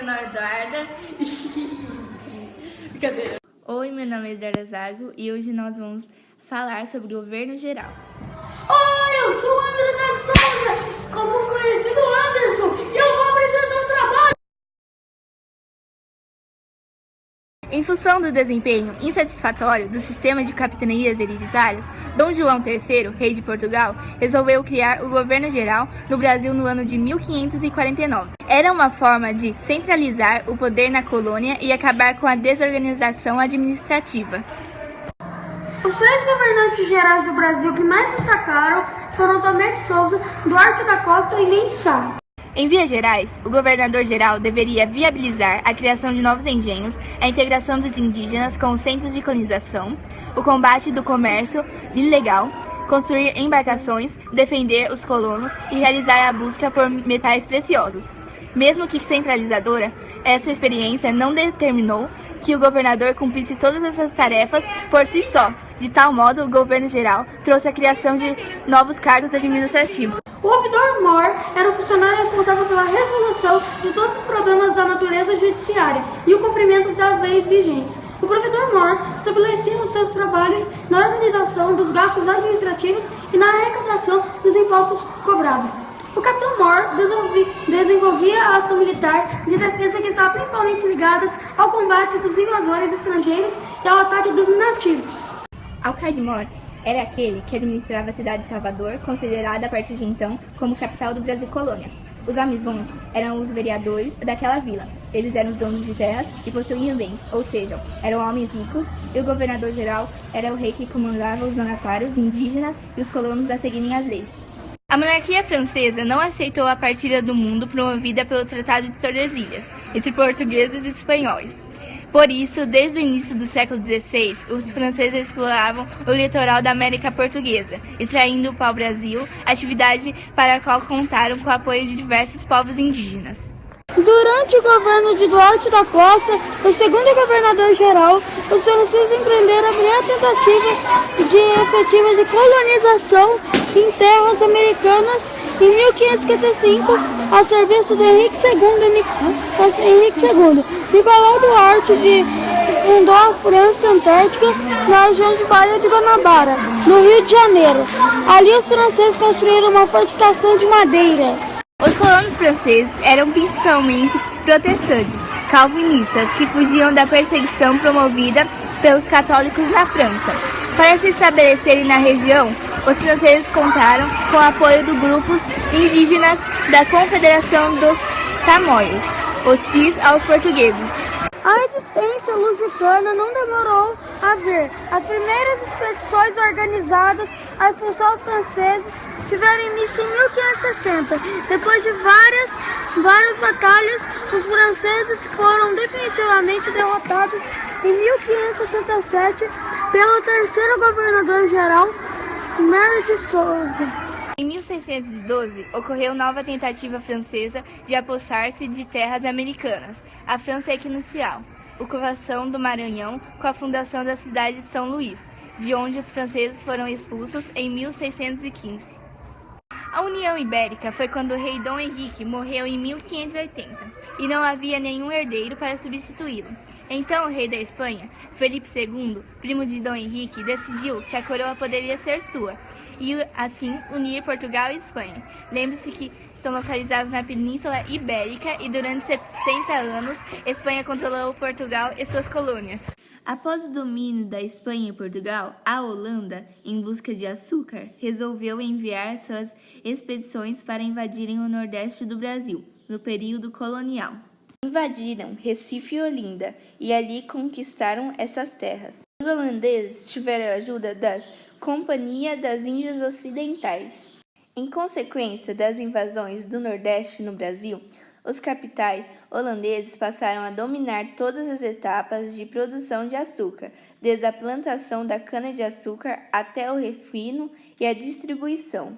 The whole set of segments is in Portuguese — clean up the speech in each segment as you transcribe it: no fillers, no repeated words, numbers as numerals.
menor Eduarda. Brincadeira. Oi, meu nome é Eduarda Zago e hoje nós vamos falar sobre o governo geral. Oi, eu sou o André da Souza, como conhecido Anderson, e eu vou apresentar o trabalho. Em função do desempenho insatisfatório do sistema de capitanias hereditárias, Dom João III, rei de Portugal, resolveu criar o governo geral no Brasil no ano de 1549. Era uma forma de centralizar o poder na colônia e acabar com a desorganização administrativa. Os 3 governantes gerais do Brasil que mais destacaram foram Tomé de Souza, Duarte da Costa e Mendes Sá. Em vias gerais, o governador-geral deveria viabilizar a criação de novos engenhos, a integração dos indígenas com os centros de colonização, o combate do comércio ilegal, construir embarcações, defender os colonos e realizar a busca por metais preciosos. Mesmo que centralizadora, essa experiência não determinou que o governador cumprisse todas essas tarefas por si só. De tal modo, o governo geral trouxe a criação de novos cargos administrativos. O ouvidor-mor era o funcionário responsável pela resolução de todos os problemas da natureza judiciária e o cumprimento das leis vigentes. O provedor-mor estabelecia os seus trabalhos na organização dos gastos administrativos e na arrecadação dos impostos cobrados. O capitão-mor desenvolvia a ação militar de defesa que estava principalmente ligada ao combate dos invasores estrangeiros e ao ataque dos nativos. Alcaide-mor era aquele que administrava a cidade de Salvador, considerada a partir de então como capital do Brasil colônia. Os homens bons eram os vereadores daquela vila. Eles eram os donos de terras e possuíam bens, ou seja, eram homens ricos, e o governador-geral era o rei que comandava os donatários indígenas e os colonos a seguirem as leis. A monarquia francesa não aceitou a partilha do mundo promovida pelo Tratado de Tordesilhas entre portugueses e espanhóis. Por isso, desde o início do século XVI, os franceses exploravam o litoral da América Portuguesa, extraindo o pau-brasil, atividade para a qual contaram com o apoio de diversos povos indígenas. Durante o governo de Duarte da Costa, o segundo governador-geral, os franceses empreenderam a primeira tentativa de efetiva de colonização em terras americanas em 1555, a serviço de Henrique II. Nicolau Duarte fundou a França Antártica na região de Baía de Guanabara, no Rio de Janeiro. Ali os franceses construíram uma fortificação de madeira. Os colonos franceses eram principalmente protestantes, calvinistas, que fugiam da perseguição promovida pelos católicos na França. Para se estabelecerem na região, os franceses contaram com o apoio de grupos indígenas da Confederação dos Tamoios, hostis aos portugueses. A resistência lusitana não demorou a vir. As primeiras expedições organizadas a expulsar os franceses tiveram início em 1560. Depois de várias batalhas, os franceses foram definitivamente derrotados em 1567 pelo terceiro governador-geral, Mary de Souza. Em 1612, ocorreu nova tentativa francesa de apossar-se de terras americanas, a França Equinocial, ocupação do Maranhão com a fundação da cidade de São Luís, de onde os franceses foram expulsos em 1615. A União Ibérica foi quando o rei Dom Henrique morreu em 1580 e não havia nenhum herdeiro para substituí-lo. Então o rei da Espanha, Felipe II, primo de Dom Henrique, decidiu que a coroa poderia ser sua e assim unir Portugal e Espanha. Lembre-se que estão localizados na Península Ibérica e durante 60 anos Espanha controlou Portugal e suas colônias. Após o domínio da Espanha e Portugal, a Holanda, em busca de açúcar, resolveu enviar suas expedições para invadirem o nordeste do Brasil, no período colonial. Invadiram Recife e Olinda e ali conquistaram essas terras. Os holandeses tiveram a ajuda das Companhia das Índias Ocidentais. Em consequência das invasões do Nordeste no Brasil, os capitais holandeses passaram a dominar todas as etapas de produção de açúcar, desde a plantação da cana-de-açúcar até o refino e a distribuição.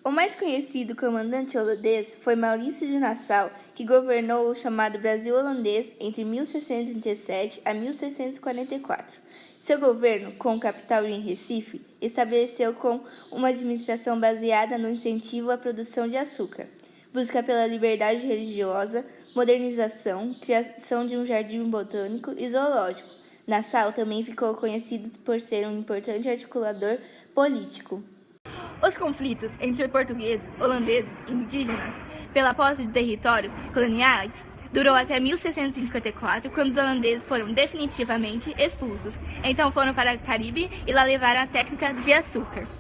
O mais conhecido comandante holandês foi Maurício de Nassau, que governou o chamado Brasil holandês entre 1637 a 1644. Seu governo, com capital em Recife, estabeleceu com uma administração baseada no incentivo à produção de açúcar, busca pela liberdade religiosa, modernização, criação de um jardim botânico e zoológico. Nassau também ficou conhecido por ser um importante articulador político. Os conflitos entre portugueses, holandeses e indígenas pela posse de território coloniais durou até 1654, quando os holandeses foram definitivamente expulsos. Então foram para o Caribe e lá levaram a técnica de açúcar.